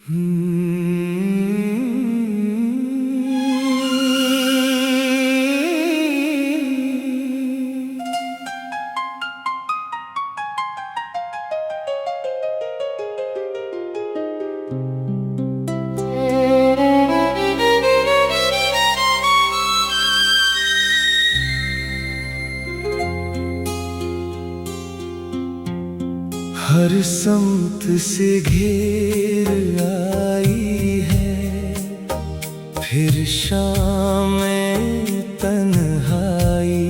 हर समत से घेर आई है फिर शाम तन्हाई,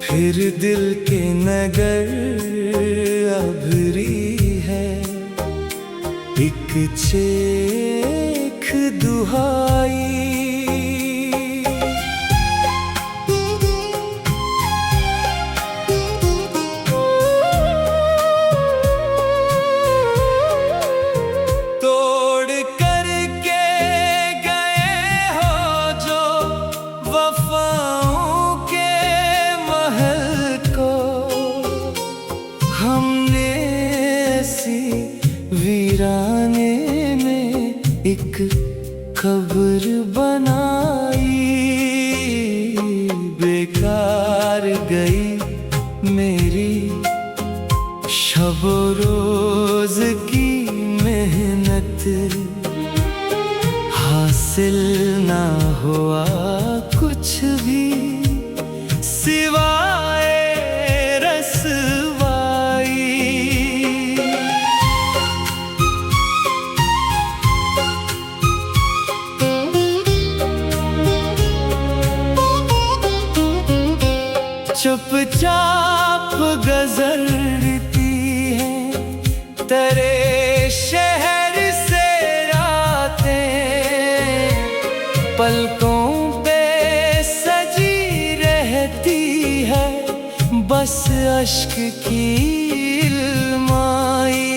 फिर दिल के नगर अभरी है एक चेख दुहाई। वीराने में एक कब्र बनाई, बेकार गई मेरी शब रोज की मेहनत, हासिल ना हुआ कुछ भी सिवाय चुपचाप गुजरती है तेरे शहर से रातें, पलकों पे सजी रहती है बस अश्क की इल्माई।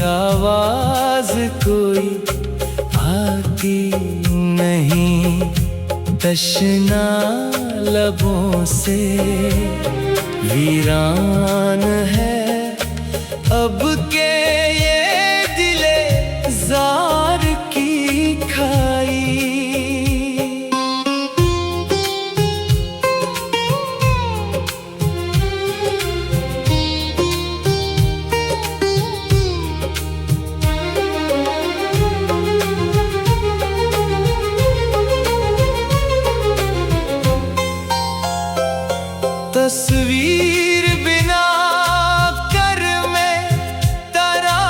आवाज कोई आती नहीं, तशना लबों से वीरान है अब के ये दिले जार की खाई। तस्वीर बिना कर मैं तेरा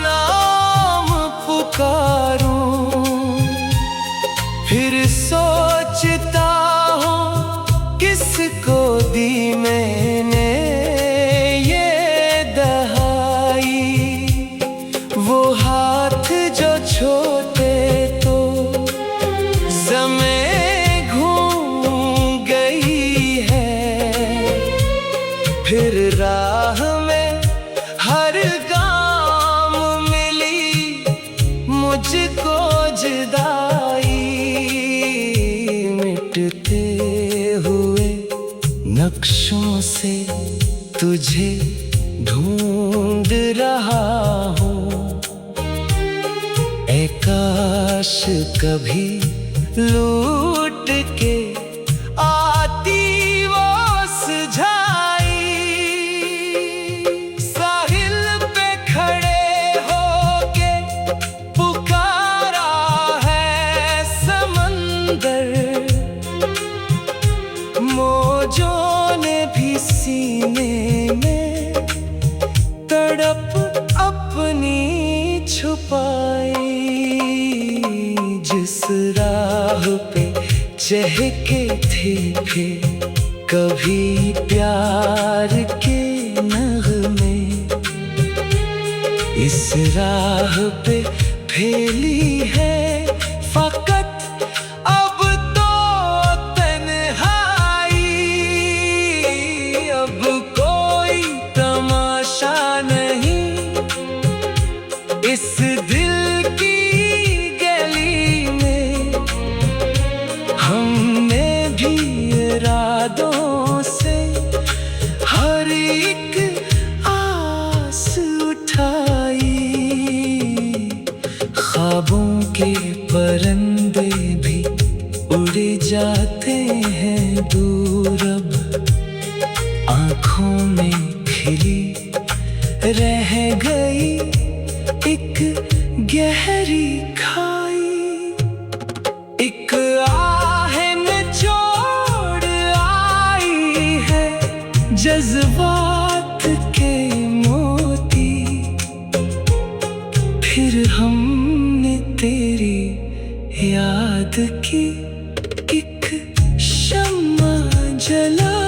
नाम पुकारूं, फिर सोचता हूँ किसको दी मैंने ये दहाई। वो हाथ जो छोटे तो समय फिर राह में हर गाम मिली मुझको जुदाई, मिटते हुए नक्शों से तुझे ढूंढ रहा हूँ। ऐ काश कभी लूट के आती वो सुझाई। मौजों ने भी सीने में तड़प अपनी छुपाई, जिस राह पे चहके थे कभी प्यार के नगमे, इस राह पे फैली है फकत अब तो तन्हाई। अब कोई तमाशा नहीं इस दिल की गली में, हमने भी इरादों से हर एक आस उठा के परिंदे भी उड़ जाते हैं दूर, अब आँखों में खिली रह गई एक गहरी खाई। एक आह निचोड़ आई है जज्बात के मोती, फिर हमने तेरी याद की एक शम्मा जलाई।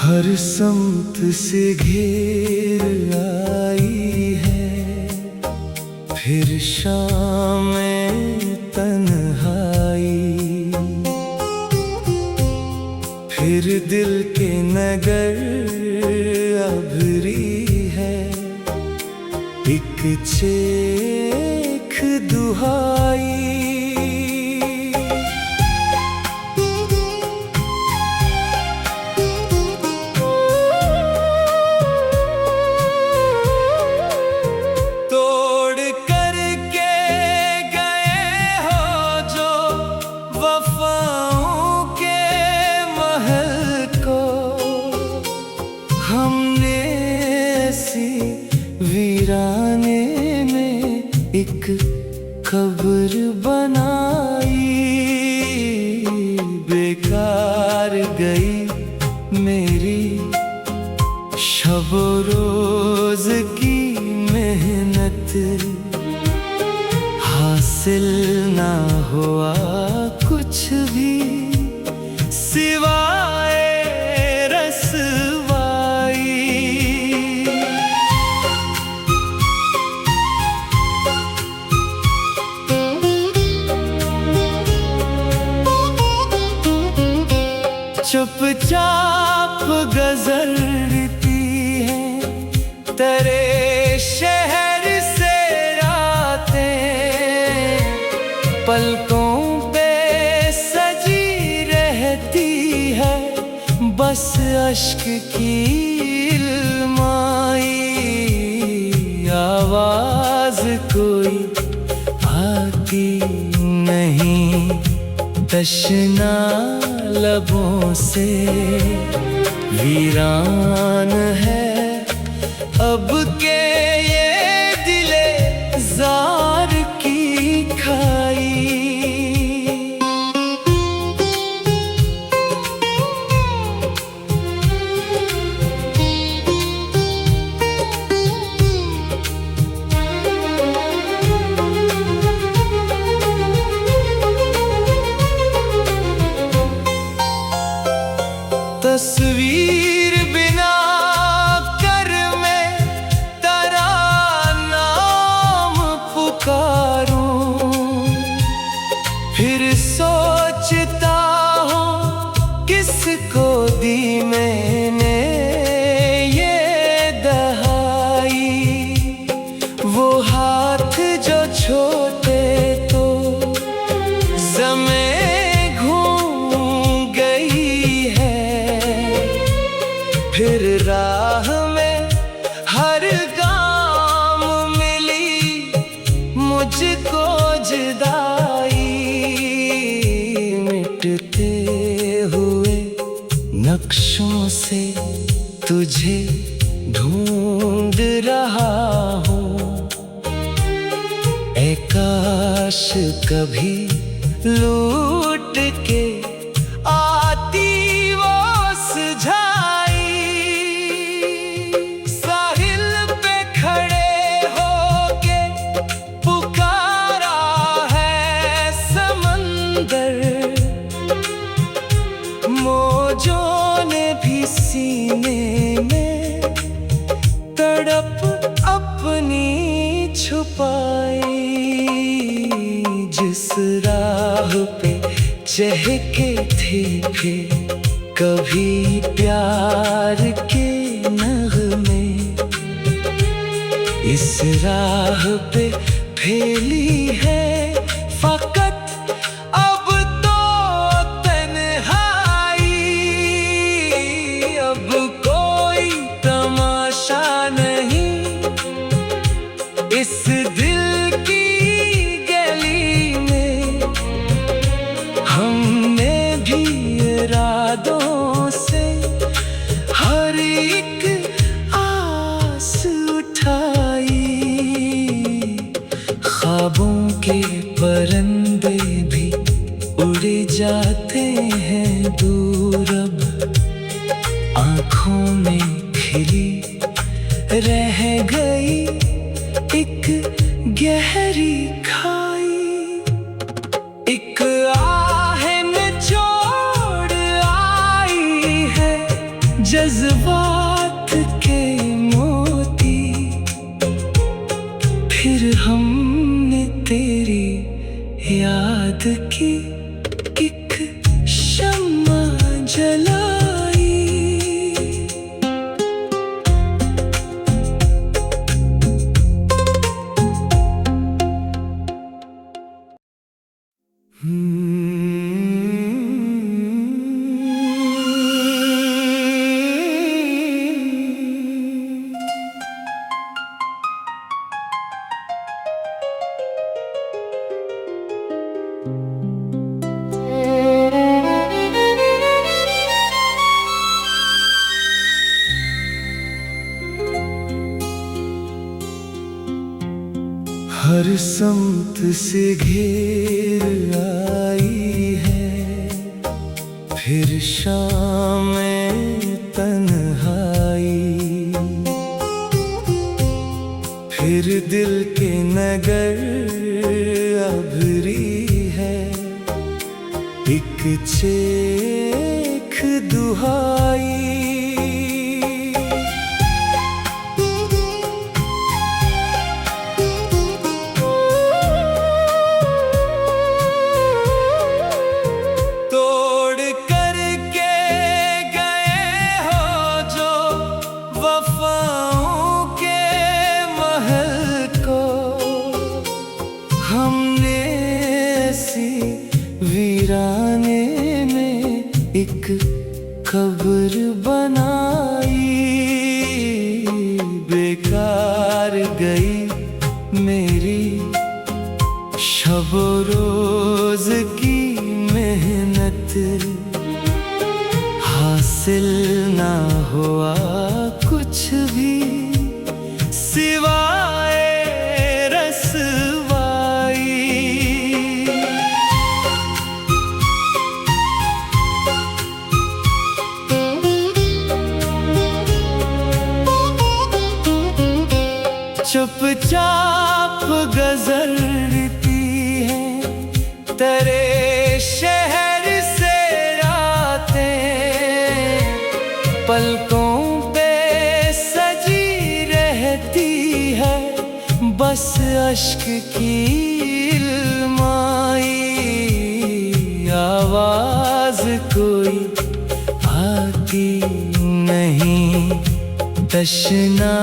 हर समत से घेर आई है फिर शाम तन्हाई, फिर दिल के नगर अभरी है एक चेख दुहाई। हमने ऐसी वीराने में एक कब्र बनाई, बेकार गई मेरी शब रोज की मेहनत, हासिल ना हुआ कुछ भी सिवाय चुपचाप गुजरती है तेरे शहर से रातें, पलकों पे सजी रहती है बस अश्क की इल्माई। आवाज कोई आती नहीं, तशना लबों से वीरान है अब के ये दिले जार की खाई। तस्वीर बिना कर मैं तेरा नाम पुकारूं, फिर सोचता हूँ किसको दी मैंने ये दहाई। वो हाथ जो छोटे तो ज़मीं फिर राह में हर गाम मिली मुझको जुदाई। मिटते हुए नक्शों से तुझे ढूंढ रहा हूँ, ऐ काश कभी लूट के आती वो सुझाई। मौजों ने भी सीने में चहके थे फिर कभी प्यार के नगमे, इस राह पे फैली है फकत अब तो तन्हाई। अब कोई तमाशा नहीं इस दिल की गली में, हमने भी इरादों से हर एक आस उठाई। ख्वाबों के परिंदे भी उड़ जाते हैं दूर, अब आँखों में खिली रह गई एक गहरी खाई। एक आह निचोड़ आई है जज्बात के मोती, फिर हमने तेरी याद की एक शम्मा जलाई। हर समत से घेर आई है फिर शाम तन्हाई, फिर दिल के नगर अभरी है एक चेख दुहाई। हमने ऐसी वीराने में एक कब्र बनाई। बेकार गई मेरी शब रोज की मेहनत, हासिल ना हुआ कुछ भी सिवाय चुपचाप गुजरती है तेरे शहर से रातें, पलकों पे सजी रहती है बस अश्क की इल्माई। आवाज कोई आती नहीं तशना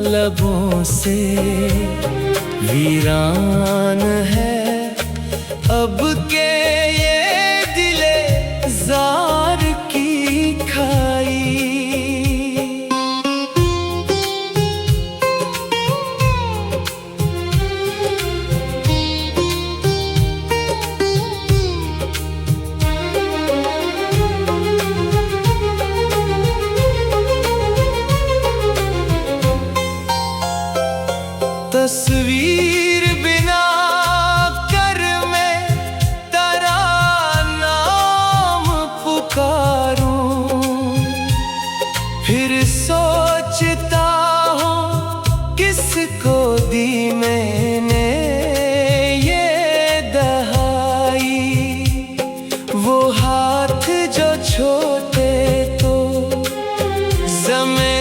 लबों से, वीरान है अब के ये दिले जार की खाई। तस्वीर बिना कर मैं तेरा नाम पुकारूं, फिर सोचता हूँ किसको दी मैंने ये दहाई। वो हाथ जो छोटे तो ज़मीं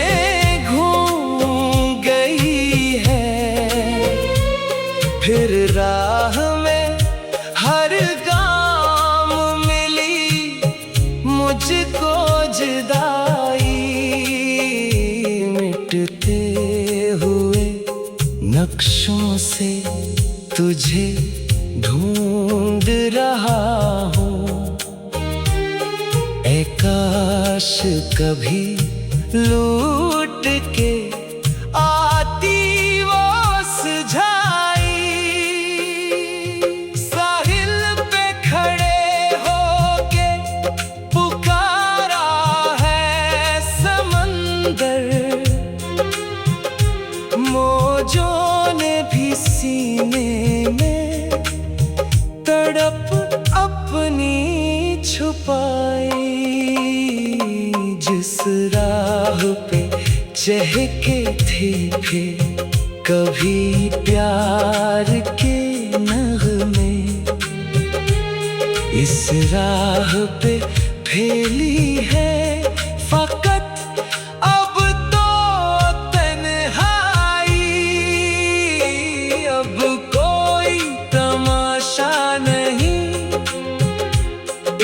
फिर राह में हर गाम से तुझे ढूंढ रहा हूँ। ऐ काश कभी लूट के आती वो सुझाई। साहिल पे खड़े होके पुकारा है समंदर, मौजों ने भी सीने में तड़प अपनी छुपाई। जिस राह पे चहके थे फिर कभी प्यार के नगमे, इस राह पे फैली है फकत अब तो तन्हाई। अब कोई तमाशा नहीं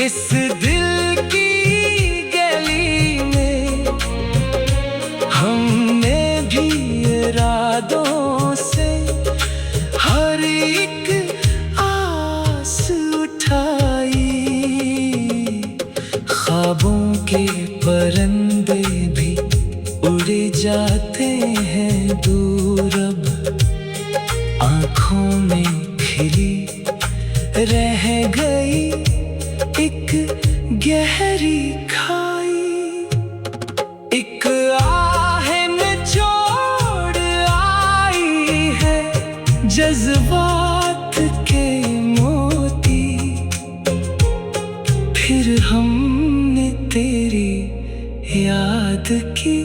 इस दिल की गली में। हमने भी इरादों से हर एक आस उठाई। ख्वाबों के परिंदे भी उड़ जाते हैं दूर, अब आँखों में खिली रह गई एक गहरी खाई। एक आह निचोड़ आई है जज्बात के मोती, फिर हमने तेरी याद की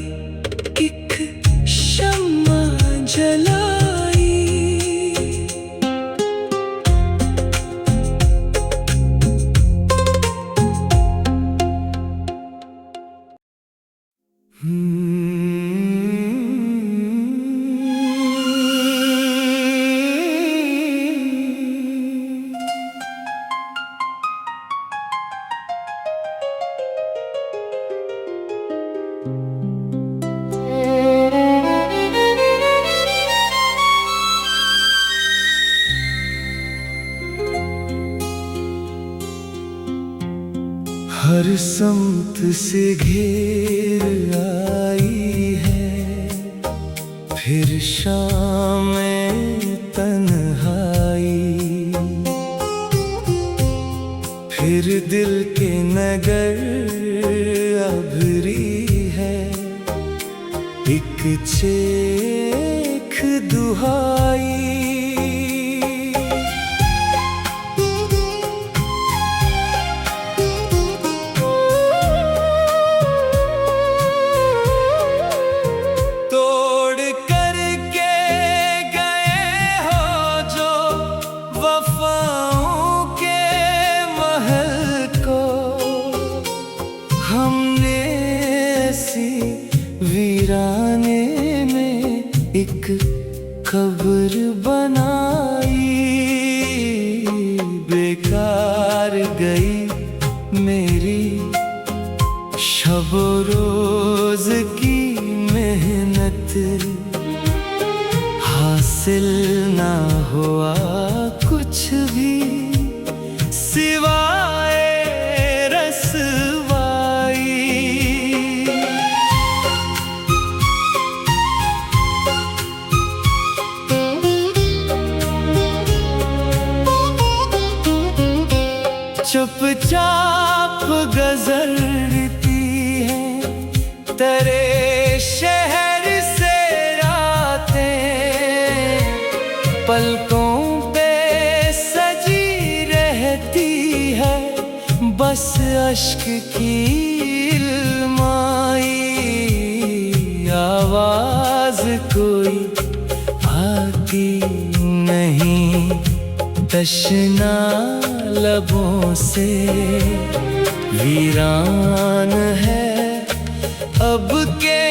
एक शम्मा जलाई। हर समत से घेर आई है फिर शाम तन्हाई। फिर दिल के नगर अभरी है एक चेख दुहाई। हमने ऐसी वीराने में एक कब्र बनाई। बेकार गई मेरी शब रोज की मेहनत, हासिल ना हुआ कुछ भी सिवाय चुपचाप गुजरती है तेरे शहर से रातें, पलकों पे सजी रहती है बस अश्क की इल्माई। आवाज कोई आती नहीं तशना लबों से, वीरान है अब के